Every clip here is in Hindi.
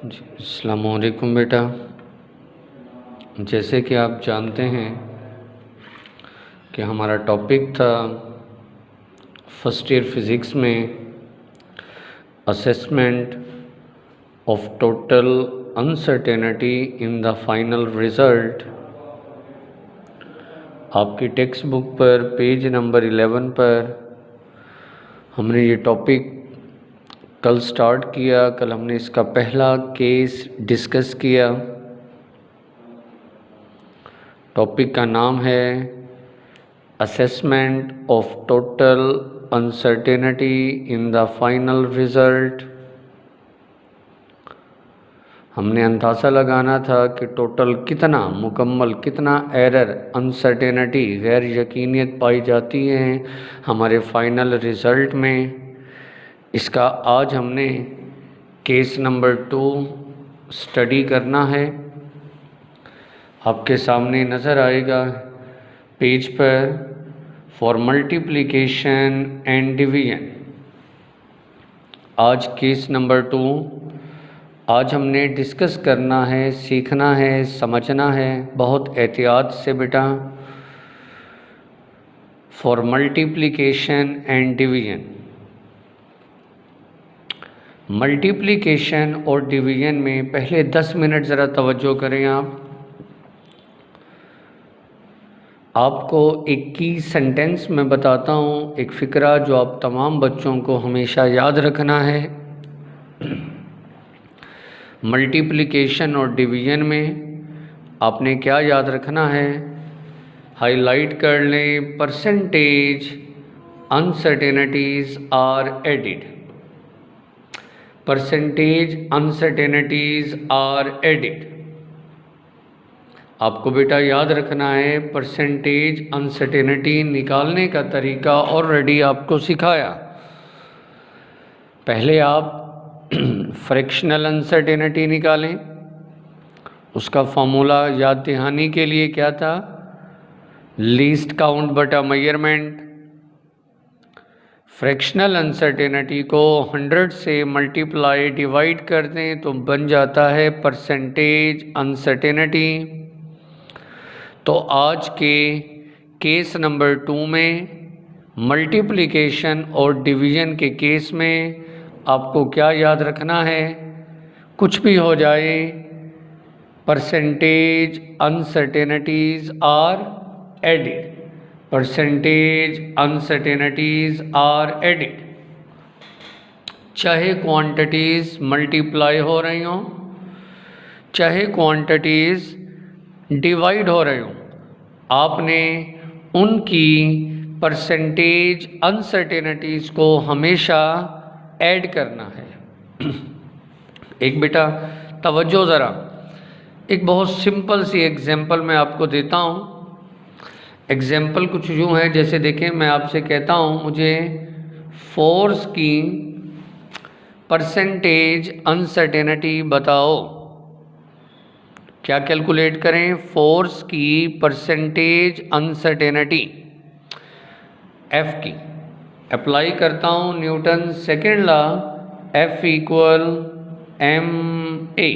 जी अस्सलाम वालेकुम बेटा। जैसे कि आप जानते हैं कि हमारा टॉपिक था फर्स्ट ईयर फिज़िक्स में assessment of total uncertainty in the final result. आपकी टेक्स्ट बुक पर पेज नंबर 11 पर हमने ये टॉपिक कल स्टार्ट किया। कल हमने इसका पहला केस डिस्कस किया। टॉपिक का नाम है assessment of total uncertainty in the final result. हमने अंदाज़ा लगाना था कि टोटल कितना मुकम्मल कितना एरर अनसर्टेनिटी गैर यकीनियत पाई जाती है हमारे फाइनल रिज़ल्ट में। इसका आज हमने केस नंबर 2 स्टडी करना है। आपके सामने नज़र आएगा पेज पर फॉर मल्टीप्लिकेशन एंड डिवीजन। आज केस नंबर 2 आज हमने डिस्कस करना है, सीखना है, समझना है बहुत एहतियात से बेटा। For multiplication and division, multiplication और डिवीजन में पहले 10 मिनट ज़रा तवज्जो करें। आपको एक की सेंटेंस में बताता हूँ, एक फ़िक्रा जो आप तमाम बच्चों को हमेशा याद रखना है। मल्टीप्लिकेशन और डिवीजन में आपने क्या याद रखना है, हाईलाइट कर लें। Percentage uncertainties are added. Percentage uncertainties are added. आपको बेटा याद रखना है, परसेंटेज अनसर्टेनिटी निकालने का तरीका ऑलरेडी आपको सिखाया। पहले आप फ्रैक्शनल अनसर्टेनिटी निकालें। उसका फॉर्मूला याद दहानी के लिए क्या था, लीस्ट काउंट बटा मेजरमेंट। फ्रैक्शनल अनसर्टेनिटी को 100 से मल्टीप्लाई डिवाइड कर दें तो बन जाता है परसेंटेज अनसर्टेनिटी। तो आज के केस नंबर 2 में मल्टीप्लिकेशन और डिवीजन के केस में आपको क्या याद रखना है, कुछ भी हो जाए percentage uncertainties are added. Percentage uncertainties are added. चाहे क्वांटिटीज़ मल्टीप्लाई हो रही हों, चाहे क्वांटिटीज़ डिवाइड हो रहे हों, आपने उनकी परसेंटेज अनसर्टेनिटीज़ को हमेशा ऐड करना है। एक बेटा तवज्जो ज़रा, एक बहुत सिंपल सी एग्जांपल मैं आपको देता हूँ। एग्जांपल कुछ यूँ है, जैसे देखें मैं आपसे कहता हूँ मुझे फोर्स की परसेंटेज अनसर्टेनिटी बताओ। क्या कैलकुलेट करें, फोर्स की परसेंटेज अनसर्टेनिटी एफ की। अप्लाई करता हूँ Newton second law, F equal M A.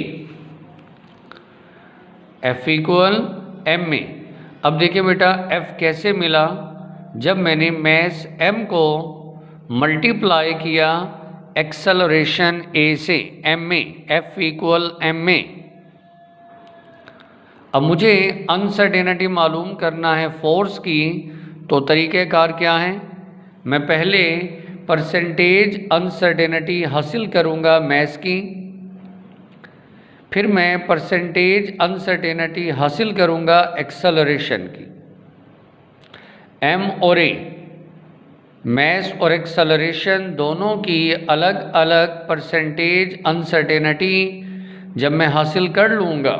F equal M A. अब देखिए बेटा एफ कैसे मिला, जब मैंने मैस एम को मल्टीप्लाई किया एक्सेलरेशन ए से, M A, F equal M A. अब मुझे अनसर्टेनिटी मालूम करना है फोर्स की, तो तरीक़ेकार क्या है, मैं पहले परसेंटेज अनसर्टेनिटी हासिल करूँगा मैस की, फिर मैं परसेंटेज अनसर्टेनिटी हासिल करूँगा एक्सेलरेशन की। एम और ए, मैस और एक्सेलरेशन दोनों की अलग अलग परसेंटेज अनसर्टेनिटी जब मैं हासिल कर लूँगा।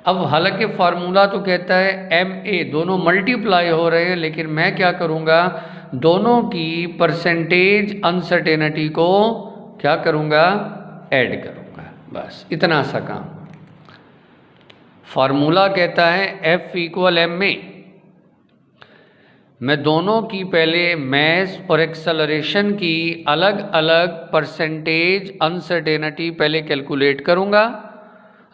अब हालांकि फार्मूला तो कहता है एम ए, दोनों मल्टीप्लाई हो रहे हैं, लेकिन मैं क्या करूँगा, दोनों की परसेंटेज अनसर्टेनिटी को क्या करूँगा, ऐड करूँगा। बस इतना सा काम। फार्मूला कहता है एफ इक्वल एम ए, मैं दोनों की पहले मैस और एक्सेलरेशन की अलग अलग परसेंटेज अनसर्टेनिटी पहले कैलकुलेट करूँगा।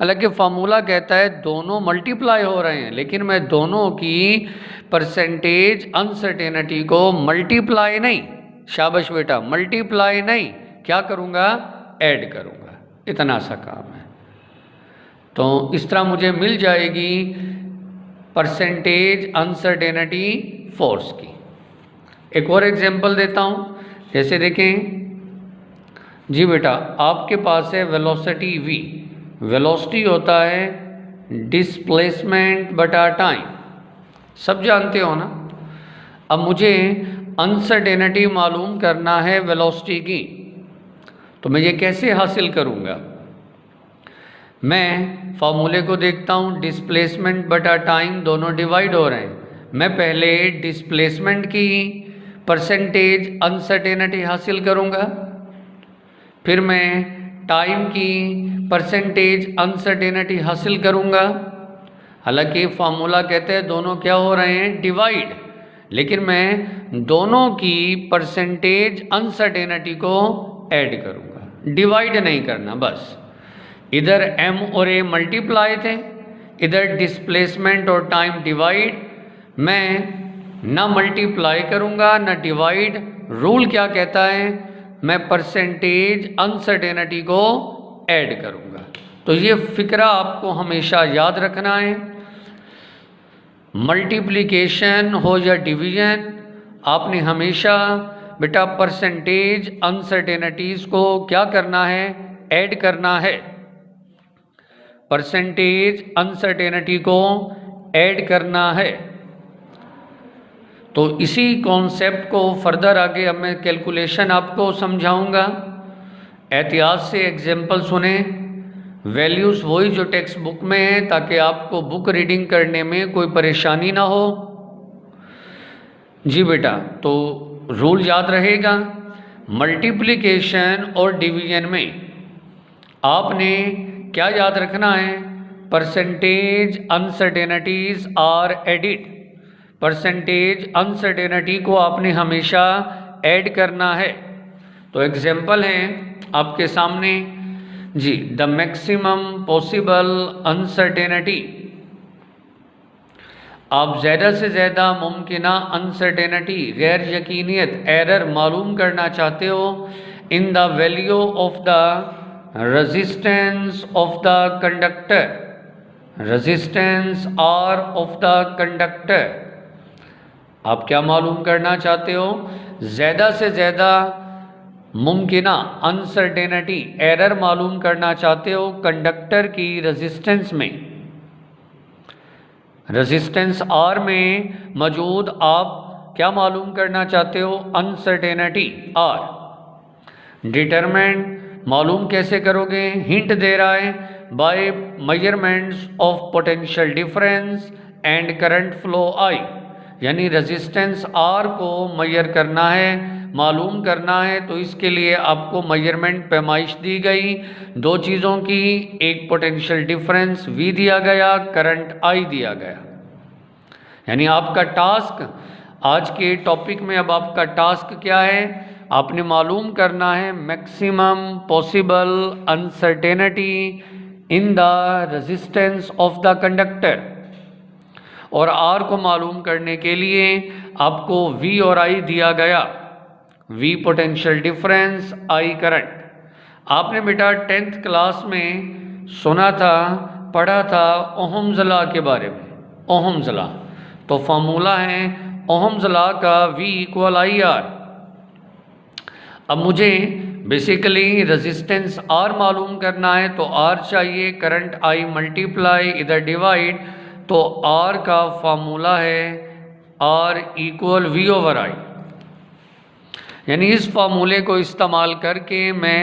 हालांकि फार्मूला कहता है दोनों मल्टीप्लाई हो रहे हैं, लेकिन मैं दोनों की परसेंटेज अनसर्टेनिटी को मल्टीप्लाई नहीं, शाबाश बेटा, मल्टीप्लाई नहीं, क्या करूँगा, ऐड करूँगा। इतना सा काम है। तो इस तरह मुझे मिल जाएगी परसेंटेज अनसर्टेनिटी फोर्स की। एक और एग्जांपल देता हूँ, जैसे देखें जी बेटा, आपके पास है वेलोसिटी v। वेलोसिटी होता है डिस्प्लेसमेंट बटा टाइम, सब जानते हो ना। अब मुझे अनसर्टेनिटी मालूम करना है वेलोसिटी की, तो मैं ये कैसे हासिल करूँगा। मैं फॉर्मूले को देखता हूँ, डिस्प्लेसमेंट बटा टाइम दोनों डिवाइड हो रहे हैं। मैं पहले डिस्प्लेसमेंट की परसेंटेज अनसर्टेनिटी हासिल करूँगा, फिर मैं टाइम की परसेंटेज अनसर्टेनिटी हासिल करूँगा। हालांकि फार्मूला कहते हैं दोनों क्या हो रहे हैं, डिवाइड, लेकिन मैं दोनों की परसेंटेज अनसर्टेनिटी को ऐड करूँगा, डिवाइड नहीं करना। बस इधर m और a मल्टीप्लाई थे, इधर डिस्प्लेसमेंट और टाइम डिवाइड। मैं ना मल्टीप्लाई करूँगा ना डिवाइड। रूल क्या कहता है, मैं परसेंटेज अनसर्टेनिटी को ऐड करूँगा। तो ये फिक्रा आपको हमेशा याद रखना है। मल्टीप्लिकेशन हो या डिवीजन, आपने हमेशा बेटा परसेंटेज अनसर्टेनिटीज़ को क्या करना है, ऐड करना है। परसेंटेज अनसर्टेनिटी को ऐड करना है। तो इसी कॉन्सेप्ट को फर्दर आगे अब मैं कैलकुलेशन आपको समझाऊंगा। एहतियात से एग्जाम्पल सुने, वैल्यूज़ वही जो टेक्स्ट बुक में है, ताकि आपको बुक रीडिंग करने में कोई परेशानी ना हो। जी बेटा, तो रूल याद रहेगा, मल्टीप्लिकेशन और डिवीजन में आपने क्या याद रखना है, percentage uncertainties are added. Percentage uncertainty को आपने हमेशा ऐड करना है। तो एग्जाम्पल हैं आपके सामने जी, द मैक्सिमम पॉसिबल अनसर्टेनिटी। आप ज़्यादा से ज़्यादा मुमकिना अनसर्टेनिटी, गैर यकीनियत, एरर मालूम करना चाहते हो in the value of the resistance of the conductor, resistance R of the conductor. आप क्या मालूम करना चाहते हो, ज़्यादा से ज़्यादा मुमकिना अनसर्टेनिटी, एरर मालूम करना चाहते हो कंडक्टर की रेजिस्टेंस में। रेजिस्टेंस आर में मौजूद आप क्या मालूम करना चाहते हो, अनसर्टेनिटी आर। डिटरमिनेंट मालूम कैसे करोगे, हिंट दे रहा है, by measurements of potential difference and current flow I. यानी रेजिस्टेंस आर को मेजर करना है, मालूम करना है, तो इसके लिए आपको मेजरमेंट पैमाइश दी गई दो चीज़ों की, एक पोटेंशियल डिफरेंस V दिया गया, करंट I दिया गया। यानी आपका टास्क आज के टॉपिक में, अब आपका टास्क क्या है, आपने मालूम करना है maximum possible uncertainty in the resistance of the conductor. और R को मालूम करने के लिए आपको V और I दिया गया, V potential difference, I current. आपने बेटा 10th क्लास में सुना था, पढ़ा था ओहम्स लॉ के बारे में, ओहम्स लॉ। तो फार्मूला है ओहम्स लॉ का V = IR। अब मुझे बेसिकली रेजिस्टेंस R मालूम करना है, तो R चाहिए, करंट I मल्टीप्लाई, इधर डिवाइड, तो R का फार्मूला है R = V/I। यानी इस फार्मूले को इस्तेमाल करके मैं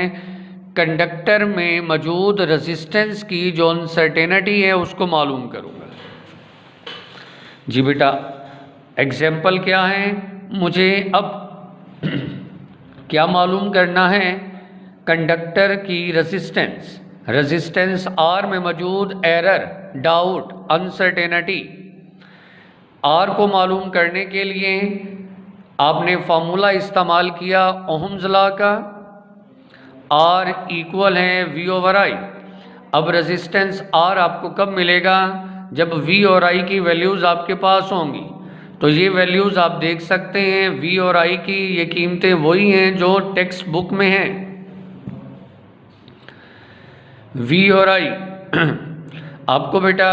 कंडक्टर में मौजूद रेजिस्टेंस की जो अनसर्टेनिटी है उसको मालूम करूँगा। जी बेटा, एग्जाम्पल क्या है, मुझे अब क्या मालूम करना है, कंडक्टर की रेजिस्टेंस, रेजिस्टेंस R में मौजूद एरर, डाउट, अनसर्टेनिटी। आर को मालूम करने के लिए आपने फार्मूला इस्तेमाल किया ओहम्स लॉ का, आर इक्वल है वी ओवर आई। अब रेजिस्टेंस आर आपको कब मिलेगा? जब वी और आई की वैल्यूज़ आपके पास होंगी। तो ये वैल्यूज़ आप देख सकते हैं, वी और आई की ये कीमतें वही हैं जो टेक्स्ट बुक में हैं। वी और आई आपको बेटा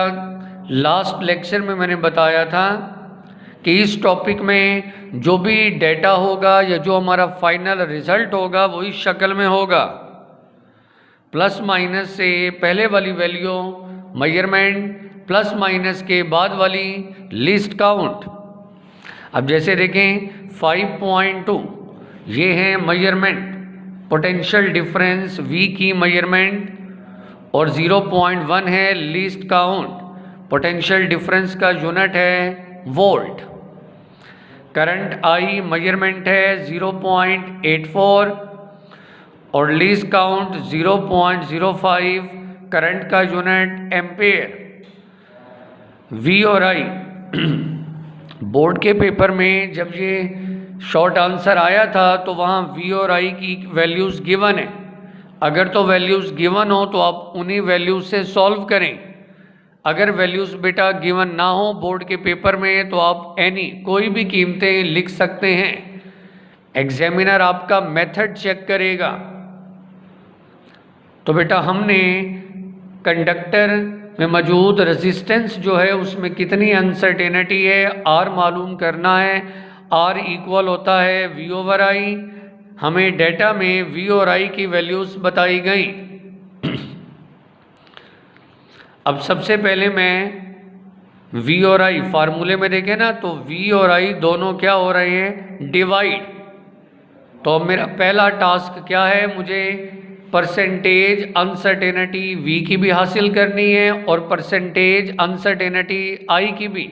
लास्ट लेक्चर में मैंने बताया था कि इस टॉपिक में जो भी डेटा होगा या जो हमारा फाइनल रिजल्ट होगा वो इस शक्ल में होगा। प्लस माइनस से पहले वाली वैल्यू मेजरमेंट, प्लस माइनस के बाद वाली लीस्ट काउंट। अब जैसे देखें 5.2 ये है मेजरमेंट, पोटेंशियल डिफरेंस V की मेजरमेंट, और 0.1 है लीस्ट काउंट, पोटेंशियल डिफरेंस का यूनिट है वोल्ट। करंट I मेजरमेंट है 0.84 और लीस्ट काउंट 0.05, करंट का यूनिट एम्पेयर। V और I बोर्ड के पेपर में जब ये शॉर्ट आंसर आया था तो वहाँ V और I की वैल्यूज़ गिवन है। अगर तो वैल्यूज़ गिवन हो तो आप उन्हीं वैल्यूज़ से सॉल्व करें। अगर वैल्यूज़ बेटा गिवन ना हो बोर्ड के पेपर में तो आप एनी कोई भी कीमतें लिख सकते हैं। एग्जामिनर आपका मेथड चेक करेगा। तो बेटा हमने कंडक्टर में मौजूद रेजिस्टेंस जो है उसमें कितनी अनसर्टेनिटी है आर मालूम करना है। आर इक्वल होता है वी ओवर आई। हमें डेटा में वी और आई की वैल्यूज़ बताई गई। अब सबसे पहले मैं V और I फार्मूले में देखें ना तो V और I दोनों क्या हो रहे हैं? डिवाइड। तो मेरा पहला टास्क क्या है? मुझे परसेंटेज अनसर्टेनिटी V की भी हासिल करनी है और परसेंटेज अनसर्टेनिटी I की भी।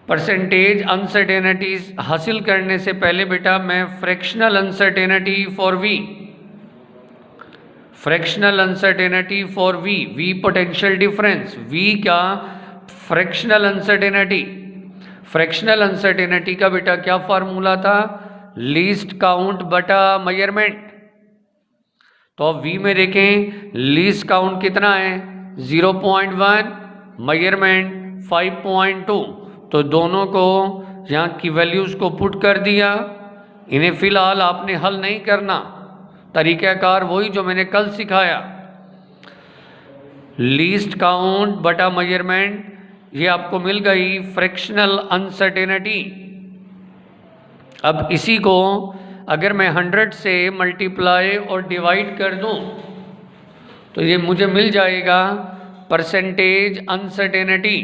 परसेंटेज अनसर्टेनिटीज हासिल करने से पहले बेटा मैं fractional uncertainty for V, fractional uncertainty for V potential difference, V का फ्रैक्शनल अनसर्टेनिटी। फ्रैक्शनल अनसर्टेनिटी का बेटा क्या फार्मूला था? लीस्ट काउंट बटा मेजरमेंट। तो अब V में देखें लीस्ट काउंट कितना है? 0.1, मेजरमेंट 5.2। तो दोनों को यहाँ की वैल्यूज़ को पुट कर दिया। इन्हें फ़िलहाल आपने हल नहीं करना, तरीक़ाकार वही जो मैंने कल सिखाया। लीस्ट काउंट बटा मेजरमेंट ये आपको मिल गई फ्रैक्शनल अनसर्टेनिटी। अब इसी को अगर मैं 100 से मल्टीप्लाई और डिवाइड कर दूं तो ये मुझे मिल जाएगा परसेंटेज अनसर्टेनिटी।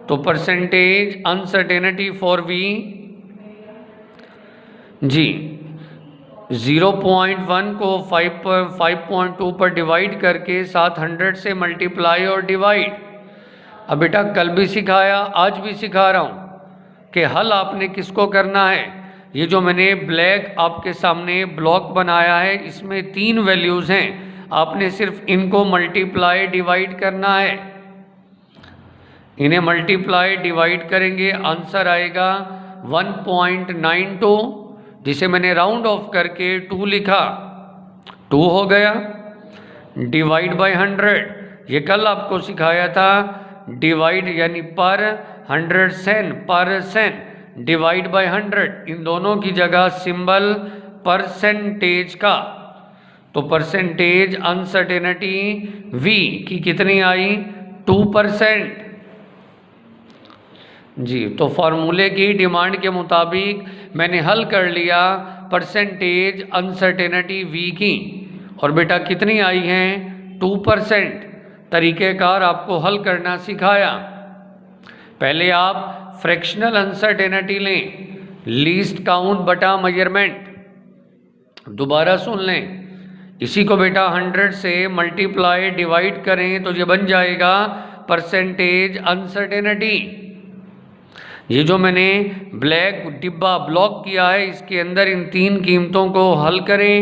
तो परसेंटेज अनसर्टेनिटी फॉर V जी 0.1 को 5.2 पर डिवाइड करके साथ 100 से मल्टीप्लाई और डिवाइड। अब बेटा कल भी सिखाया, आज भी सिखा रहा हूँ कि हल आपने किसको करना है। ये जो मैंने ब्लैक आपके सामने ब्लॉक बनाया है इसमें 3 वैल्यूज़ हैं, आपने सिर्फ इनको मल्टीप्लाई डिवाइड करना है। इन्हें मल्टीप्लाई डिवाइड करेंगे, आंसर आएगा 1.92, जिसे मैंने राउंड ऑफ करके 2 लिखा, 2 हो गया। डिवाइड बाय 100 ये कल आपको सिखाया था, डिवाइड यानी पर 100 सेन, पर सेन, डिवाइड बाय 100 इन दोनों की जगह सिंबल परसेंटेज का। तो परसेंटेज अनसर्टेनिटी V की कितनी आई? 2% जी। तो फार्मूले की डिमांड के मुताबिक मैंने हल कर लिया परसेंटेज अनसर्टेनिटी V की, और बेटा कितनी आई हैं? 2%। तरीक़ेकार आपको हल करना सिखाया। पहले आप फ्रैक्शनल अनसर्टेनिटी लें, लीस्ट काउंट बटा मेजरमेंट। दोबारा सुन लें, इसी को बेटा 100 से मल्टीप्लाई डिवाइड करें तो ये बन जाएगा परसेंटेज अनसर्टेनिटी। ये जो मैंने ब्लैक डिब्बा ब्लॉक किया है इसके अंदर इन 3 कीमतों को हल करें।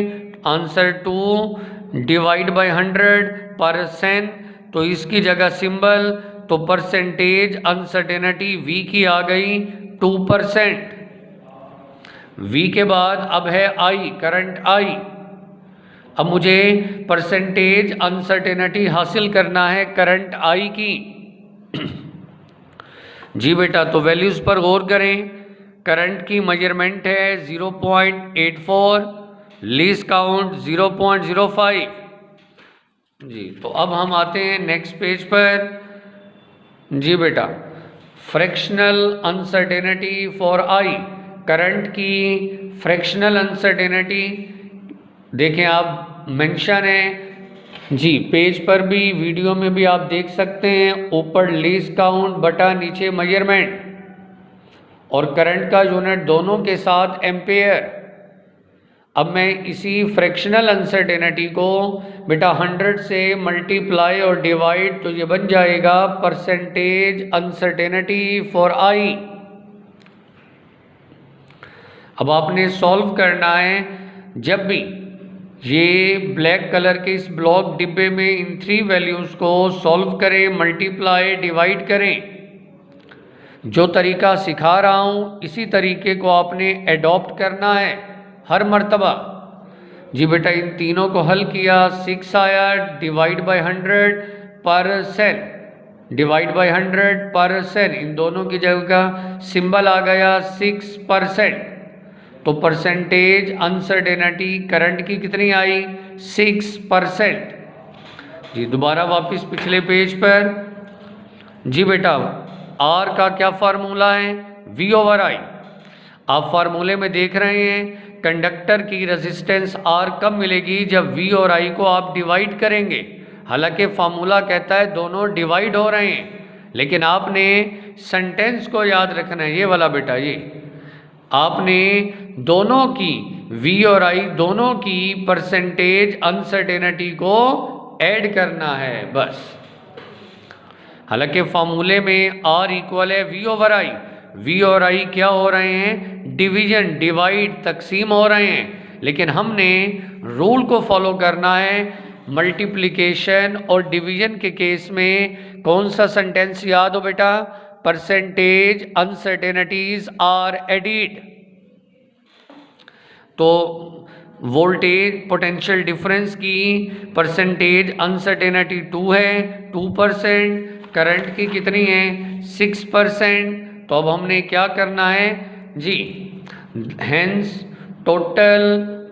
आंसर 2 डिवाइड बाय 100 परसेंट तो इसकी जगह सिंबल, तो परसेंटेज अनसर्टेनिटी V की आ गई 2%। V के बाद अब है I, करंट I। अब मुझे परसेंटेज अनसर्टेनिटी हासिल करना है करंट I की। जी बेटा, तो वैल्यूज़ पर गौर करें। करंट की मेजरमेंट है 0.84, लीस्ट काउंट 0.05। जी, तो अब हम आते हैं नेक्स्ट पेज पर। जी बेटा, fractional uncertainty for I, current की फ्रैक्शनल अनसर्टेनिटी देखें आप, मेंशन है जी, पेज पर भी वीडियो में भी आप देख सकते हैं, ऊपर लीस्ट काउंट बटा नीचे मेजरमेंट, और करंट का यूनिट दोनों के साथ एम्पेयर। अब मैं इसी फ्रैक्शनल अनसर्टेनिटी को बेटा 100 से मल्टीप्लाई और डिवाइड, तो ये बन जाएगा परसेंटेज अनसर्टेनिटी फॉर आई। अब आपने सॉल्व करना है, जब भी ये ब्लैक कलर के इस ब्लॉक डिब्बे में इन 3 वैल्यूज़ को सॉल्व करें, मल्टीप्लाई डिवाइड करें। जो तरीका सिखा रहा हूँ इसी तरीके को आपने एडॉप्ट करना है हर मर्तबा। जी बेटा, इन तीनों को हल किया, 6 आया, डिवाइड बाय 100%, डिवाइड बाय 100%, इन दोनों की जगह का सिंबल आ गया 6%। तो परसेंटेज अनसर्टेनिटी करंट की कितनी आई? 6%। जी, दोबारा वापस पिछले पेज पर। जी बेटा, आर का क्या फार्मूला है? V over I। आप फार्मूले में देख रहे हैं, कंडक्टर की रेजिस्टेंस R कब मिलेगी? जब V और I को आप डिवाइड करेंगे। हालांकि फार्मूला कहता है दोनों डिवाइड हो रहे हैं, लेकिन आपने सेंटेंस को याद रखना है, ये वाला बेटा, ये आपने दोनों की V और I दोनों की परसेंटेज अनसर्टेनिटी को ऐड करना है बस। हालांकि फॉर्मूले में R इक्वल है V ओवर I, V और I क्या हो रहे हैं? डिवीजन, डिवाइड, तकसीम हो रहे हैं, लेकिन हमने रूल को फॉलो करना है। मल्टीप्लिकेशन और डिवीजन के केस में कौन सा सेंटेंस याद हो बेटा? Percentage uncertainties are added. तो वोल्टेज पोटेंशियल डिफरेंस की परसेंटेज अनसर्टेनिटी 2 है, 2%। करंट की कितनी है? 6%। तो अब हमने क्या करना है जी? Hence total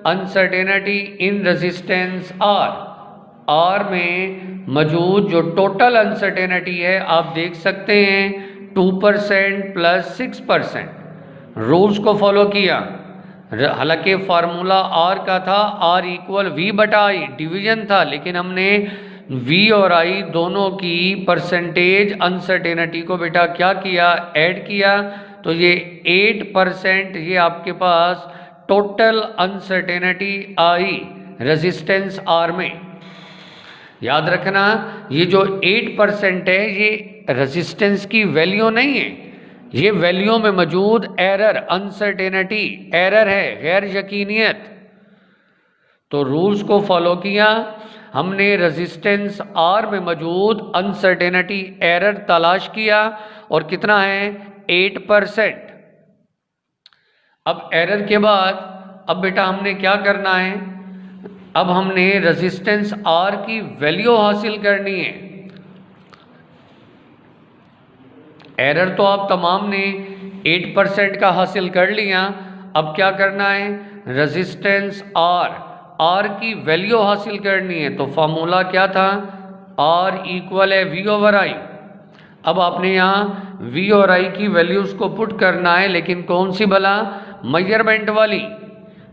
uncertainty in resistance R में मौजूद जो टोटल अनसर्टेनिटी है आप देख सकते हैं 2% प्लस 6%। रूल्स को फॉलो किया, हालांकि फार्मूला आर का था आर इक्वल V बटा I, डिवीजन था, लेकिन हमने V और I दोनों की परसेंटेज अनसर्टेनिटी को बेटा क्या किया? ऐड किया। तो ये 8% ये आपके पास टोटल अनसर्टेनिटी आई रेजिस्टेंस R में। याद रखना, ये जो 8% है ये रेजिस्टेंस की वैल्यू नहीं है, ये वैल्यू में मौजूद एरर, अनसर्टेनिटी एरर है, गैर यकीनियत। तो रूल्स को फॉलो किया, हमने रेजिस्टेंस R में मौजूद अनसर्टेनिटी एरर तलाश किया, और कितना है? 8%। अब एरर के बाद अब बेटा हमने क्या करना है? अब हमने रेजिस्टेंस R की वैल्यू हासिल करनी है। एरर तो आप तमाम ने 8% का हासिल कर लिया, अब क्या करना है? रेजिस्टेंस R की वैल्यू हासिल करनी है। तो फार्मूला क्या था? R इक्वल है V ओवर I। अब आपने यहाँ V और I की वैल्यूज़ को पुट करना है, लेकिन कौन सी भला? मेजरमेंट वाली।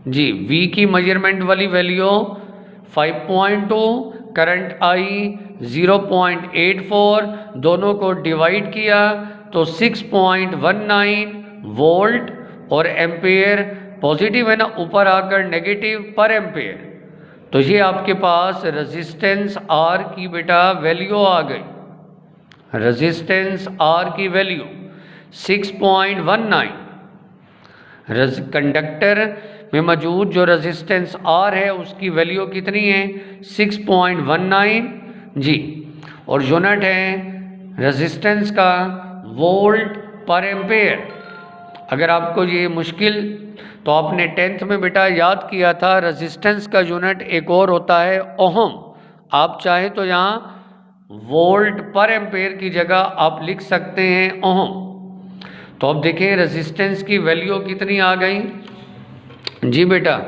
जी, V की मेजरमेंट वाली वैल्यू 5.2, करंट I 0.84, दोनों को डिवाइड किया तो 6.19 वोल्ट, और एम्पेयर पॉजिटिव है ना, ऊपर आकर नेगेटिव पर एम्पेयर। तो ये आपके पास रेजिस्टेंस R की बेटा वैल्यू आ गई। रेजिस्टेंस R की वैल्यू 6.19। कंडक्टर में मौजूद जो रेजिस्टेंस R है उसकी वैल्यू कितनी है? 6.19 जी। और यूनिट है रेजिस्टेंस का वोल्ट पर एम्पेयर। अगर आपको ये मुश्किल, तो आपने 10th में बेटा याद किया था, रेजिस्टेंस का यूनिट एक और होता है ओहम। आप चाहे तो यहाँ वोल्ट पर एम्पेयर की जगह आप लिख सकते हैं ओहम। तो अब देखें रेजिस्टेंस की वैल्यू कितनी आ गई। जी बेटा,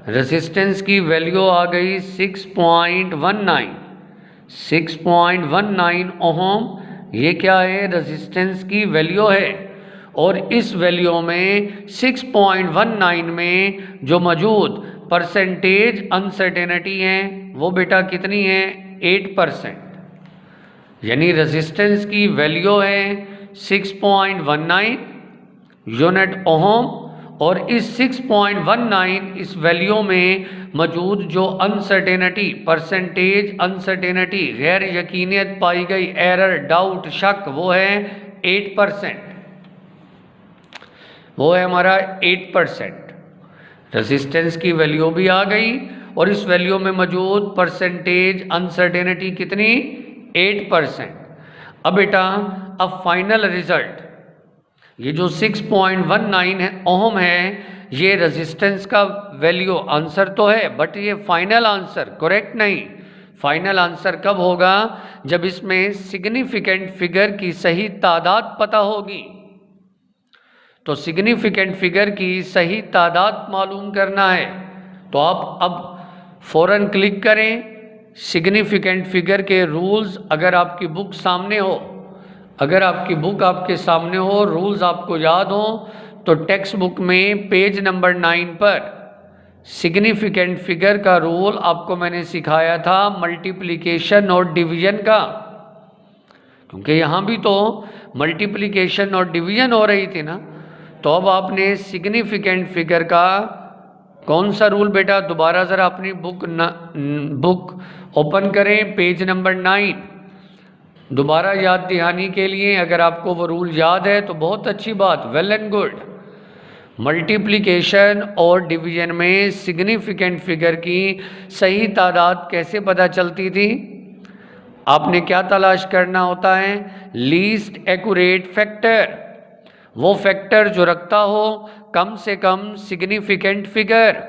रेजिस्टेंस की वैल्यू आ गई 6.19 ओहम। ये क्या है, रेजिस्टेंस की वैल्यू है। और इस वैल्यू में 6.19 में जो मौजूद परसेंटेज अनसर्टेनिटी है वो बेटा कितनी है, 8%। यानी रेजिस्टेंस की वैल्यू है 6.19 यूनिट ओहम, और इस 6.19 इस वैल्यू में मौजूद जो अनसर्टेनिटी, परसेंटेज अनसर्टेनिटी, गैर यकीनियत पाई गई, एरर, डाउट, शक, वो है 8%। वो है हमारा 8%। रेजिस्टेंस की वैल्यू भी आ गई और इस वैल्यू में मौजूद परसेंटेज अनसर्टेनिटी कितनी, 8%। अब बेटा, अब फाइनल रिजल्ट, ये जो 6.19 है ओहम है, ये रेजिस्टेंस का वैल्यू आंसर तो है, बट ये फाइनल आंसर करेक्ट नहीं। फाइनल आंसर कब होगा, जब इसमें सिग्निफिकेंट फिगर की सही तादाद पता होगी। तो सिग्निफिकेंट फिगर की सही तादाद मालूम करना है, तो आप अब फ़ौरन क्लिक करें सिग्निफिकेंट फिगर के रूल्स। अगर आपकी बुक सामने हो, अगर आपकी बुक आपके सामने हो, रूल्स आपको याद हो, तो टेक्स्ट बुक में पेज नंबर 9 पर सिग्निफिकेंट फिगर का रूल आपको मैंने सिखाया था, मल्टीप्लिकेशन और डिवीजन का। क्योंकि यहाँ भी तो मल्टीप्लिकेशन और डिवीजन हो रही थी ना। तो अब आपने सिग्निफिकेंट फिगर का कौन सा रूल बेटा, दोबारा ज़रा अपनी बुक ओपन करें, पेज नंबर 9। दोबारा याद दहानी के लिए, अगर आपको वो रूल याद है तो बहुत अच्छी बात, वेल एंड गुड। मल्टीप्लिकेशन और डिवीजन में सिग्निफिकेंट फिगर की सही तादाद कैसे पता चलती थी। आपने क्या तलाश करना होता है, लीस्ट एक्यूरेट फैक्टर, वो फैक्टर जो रखता हो कम से कम significant figure.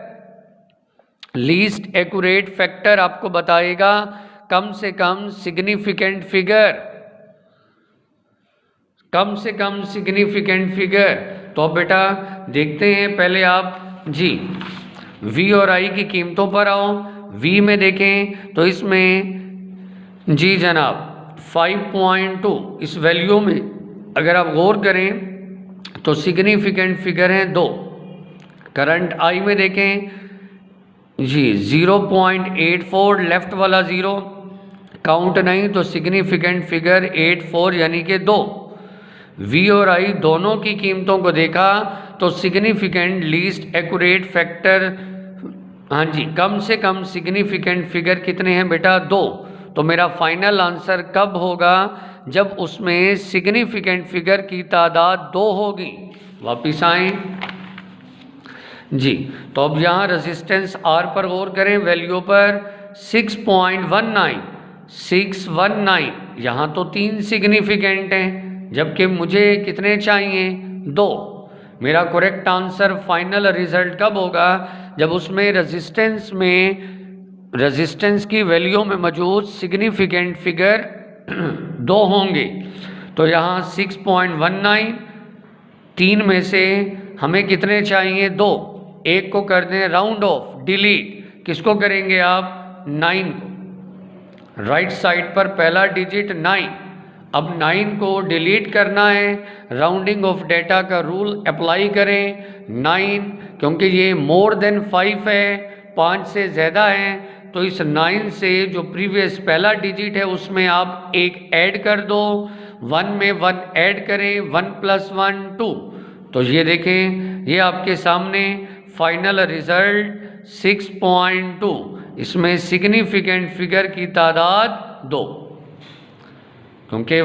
Least accurate factor आपको बताएगा कम से कम सिग्निफिकेंट फिगर, कम से कम सिग्निफिकेंट फिगर। तो अब बेटा देखते हैं, पहले आप जी V और I की कीमतों पर आओ। V में देखें तो इसमें जी जनाब 5.2, इस वैल्यू में अगर आप गौर करें तो सिग्निफिकेंट फिगर हैं 2। करंट I में देखें जी 0.84, लेफ्ट वाला 0 काउंट नहीं, तो सिग्निफिकेंट फिगर 84 यानी कि 2। V और I दोनों की कीमतों को देखा तो सिग्निफिकेंट लीस्ट एक्यूरेट फैक्टर, हाँ जी, कम से कम सिग्निफिकेंट फिगर कितने हैं बेटा, 2। तो मेरा फाइनल आंसर कब होगा, जब उसमें सिग्निफिकेंट फिगर की तादाद 2 होगी। वापिस आएँ जी, तो अब यहाँ रेजिस्टेंस R पर गौर करें, वैल्यू पर 6.19, यहाँ तो 3 सिग्निफिकेंट हैं, जबकि मुझे कितने चाहिए, 2। मेरा करेक्ट आंसर फाइनल रिजल्ट कब होगा, जब उसमें रेजिस्टेंस की वैल्यू में मौजूद सिग्निफिकेंट फिगर 2 होंगे। तो यहाँ 6.19, 3 में से हमें कितने चाहिए, 2। एक को कर दें राउंड ऑफ, डिलीट, किसको करेंगे आप, 9 को। राइट साइड पर पहला डिजिट 9। अब 9 को डिलीट करना है, राउंडिंग ऑफ डेटा का रूल अप्लाई करें। 9 क्योंकि ये मोर देन 5 है, 5 से ज़्यादा है, तो इस 9 से जो प्रीवियस पहला डिजिट है उसमें आप एक ऐड कर दो, 1 में 1 ऐड करें, 1 + 1 2। तो ये देखें, ये आपके सामने फाइनल रिजल्ट 6.2, इसमें सिग्निफिकेंट फिगर की तादाद 2, क्योंकि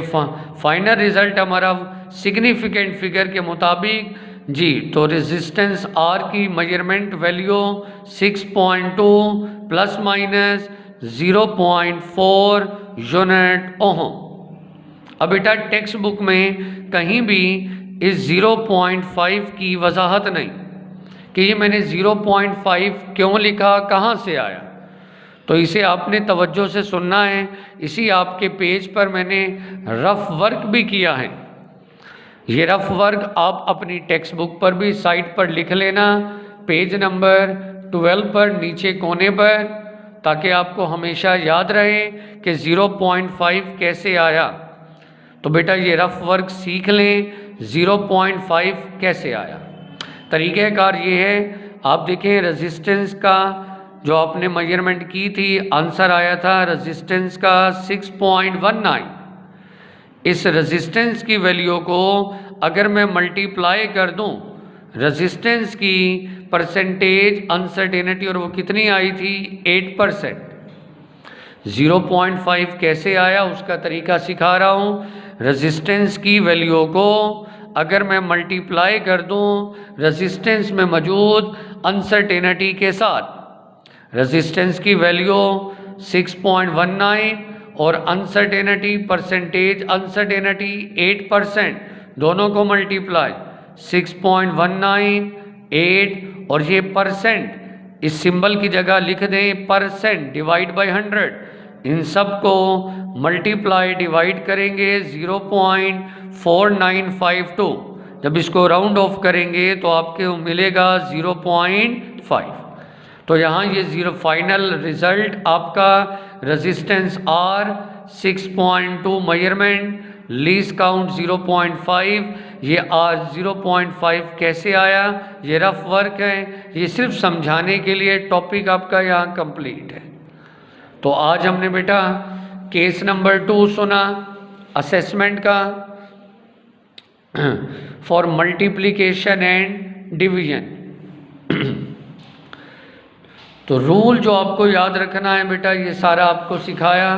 फाइनल रिजल्ट हमारा सिग्निफिकेंट फिगर के मुताबिक जी। तो रेजिस्टेंस R की मेजरमेंट वैल्यू 6.2 ± 0.4 यूनिट ओहम। अब बेटा टेक्स्ट बुक में कहीं भी इस 0.5 की वजाहत नहीं कि ये मैंने 0.5 क्यों लिखा, कहाँ से आया, तो इसे आपने तवज्जो से सुनना है। इसी आपके पेज पर मैंने रफ वर्क भी किया है। ये रफ वर्क आप अपनी टेक्स्ट बुक पर भी साइट पर लिख लेना, पेज नंबर 12 पर नीचे कोने पर, ताकि आपको हमेशा याद रहे कि 0.5 कैसे आया। तो बेटा ये रफ वर्क सीख लें, 0.5 कैसे आया। तरीक़ेकार ये है, आप देखें रेजिस्टेंस का जो आपने मेजरमेंट की थी, आंसर आया था रेजिस्टेंस का 6.19। इस रेजिस्टेंस की वैल्यू को अगर मैं मल्टीप्लाई कर दूं रेजिस्टेंस की परसेंटेज अनसर्टेनिटी, और वो कितनी आई थी 8%। 0.5 कैसे आया उसका तरीका सिखा रहा हूँ। रेजिस्टेंस की वैल्यू को अगर मैं मल्टीप्लाई कर दूं रेजिस्टेंस में मौजूद अनसर्टेनिटी के साथ, रेजिस्टेंस की वैल्यू 6.19 और अनसर्टेनिटी परसेंटेज अनसर्टेनिटी 8%, दोनों को मल्टीप्लाई 6.19 8 और ये परसेंट इस सिंबल की जगह लिख दें परसेंट डिवाइड बाय 100। इन सब को मल्टीप्लाई डिवाइड करेंगे 0.4952। जब इसको राउंड ऑफ करेंगे तो आपको मिलेगा 0.5। तो यहाँ ये जीरो फाइनल रिजल्ट आपका resistance R 6.2 measurement, least count 0.5, ये R 0.5 कैसे आया, ये रफ वर्क है। ये सिर्फ समझाने के लिए टॉपिक आपका यहाँ कंप्लीट है। तो आज हमने बेटा केस नंबर 2 सुना असेसमेंट का फॉर मल्टीप्लिकेशन एंड डिवीजन। तो रूल जो आपको याद रखना है बेटा, ये सारा आपको सिखाया।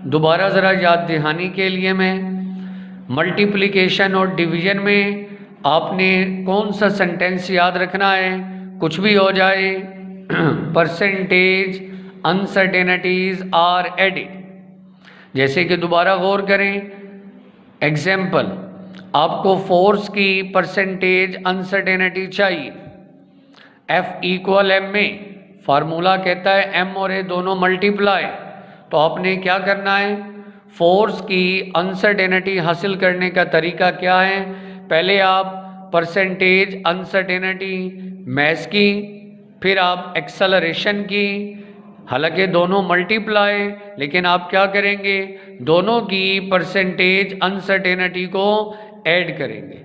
दोबारा ज़रा याद दहानी के लिए मैं, मल्टीप्लिकेशन और डिवीजन में आपने कौन सा सेंटेंस याद रखना है, कुछ भी हो जाए, परसेंटेज अनसर्टेनिटीज आर एडिड। जैसे कि दोबारा गौर करें, एग्जाम्पल, आपको फोर्स की परसेंटेज अनसर्टेनिटी चाहिए, F इक्वल M में फार्मूला कहता है M और A दोनों मल्टीप्लाई। तो आपने क्या करना है, फोर्स की अनसर्टेनिटी हासिल करने का तरीका क्या है, पहले आप परसेंटेज अनसर्टेनिटी मैस की, फिर आप एक्सेलरेशन की, हालांकि दोनों मल्टीप्लाई, लेकिन आप क्या करेंगे, दोनों की परसेंटेज अनसर्टेनिटी को ऐड करेंगे।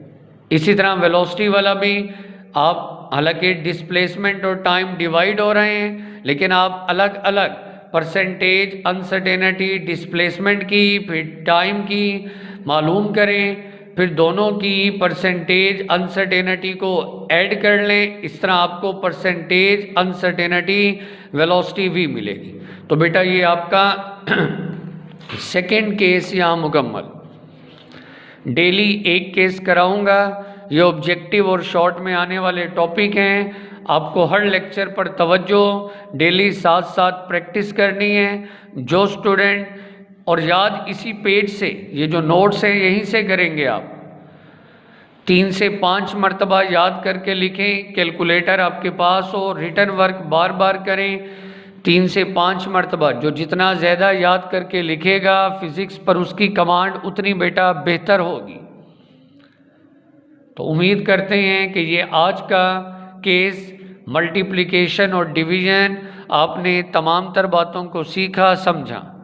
इसी तरह वेलोसिटी वाला भी आप, हालांकि डिस्प्लेसमेंट और टाइम डिवाइड हो रहे हैं, लेकिन आप अलग अलग परसेंटेज अनसर्टेनिटी डिस्प्लेसमेंट की फिर टाइम की मालूम करें, फिर दोनों की परसेंटेज अनसर्टेनिटी को ऐड कर लें। इस तरह आपको परसेंटेज अनसर्टेनिटी वेलोसिटी भी मिलेगी। तो बेटा ये आपका सेकेंड केस यहाँ मुकम्मल। डेली एक केस कराऊंगा, ये ऑब्जेक्टिव और शॉर्ट में आने वाले टॉपिक हैं। आपको हर लेक्चर पर तवज्जो डेली साथ साथ प्रैक्टिस करनी है। जो स्टूडेंट, और याद इसी पेज से, ये जो नोट्स हैं यहीं से करेंगे आप, 3 से 5 मरतबा याद करके लिखें, कैलकुलेटर आपके पास हो, रिटन वर्क बार बार करें 3 से 5 मरतबा। जो जितना ज़्यादा याद करके लिखेगा फिज़िक्स पर, उसकी कमांड उतनी बेटा बेहतर होगी। तो उम्मीद करते हैं कि ये आज का केस मल्टीप्लिकेशन और डिवीज़न आपने तमाम तर बातों को सीखा समझा।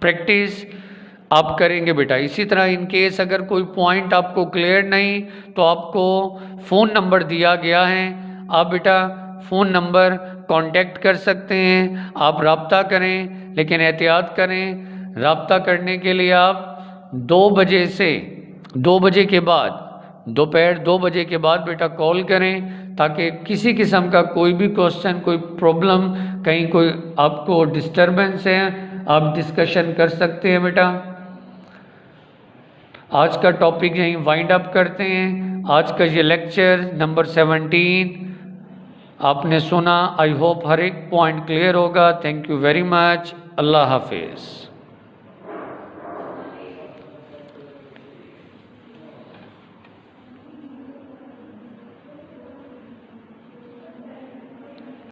प्रैक्टिस आप करेंगे बेटा। इसी तरह इन केस अगर कोई पॉइंट आपको क्लियर नहीं, तो आपको फ़ोन नंबर दिया गया है, आप बेटा फ़ोन नंबर कांटेक्ट कर सकते हैं, आप रब्ता करें, लेकिन एहतियात करें। रब्ता करने के लिए आप 2 बजे से 2 बजे के बाद, दोपहर 2 बजे के बाद बेटा कॉल करें, ताकि किसी किस्म का कोई भी क्वेश्चन, कोई प्रॉब्लम, कहीं कोई आपको डिस्टरबेंस है, आप डिस्कशन कर सकते हैं बेटा। आज का टॉपिक यहीं वाइंड अप करते हैं। आज का ये लेक्चर नंबर 17 आपने सुना। आई होप हर एक पॉइंट क्लियर होगा। Thank you very much. अल्लाह हाफिज़।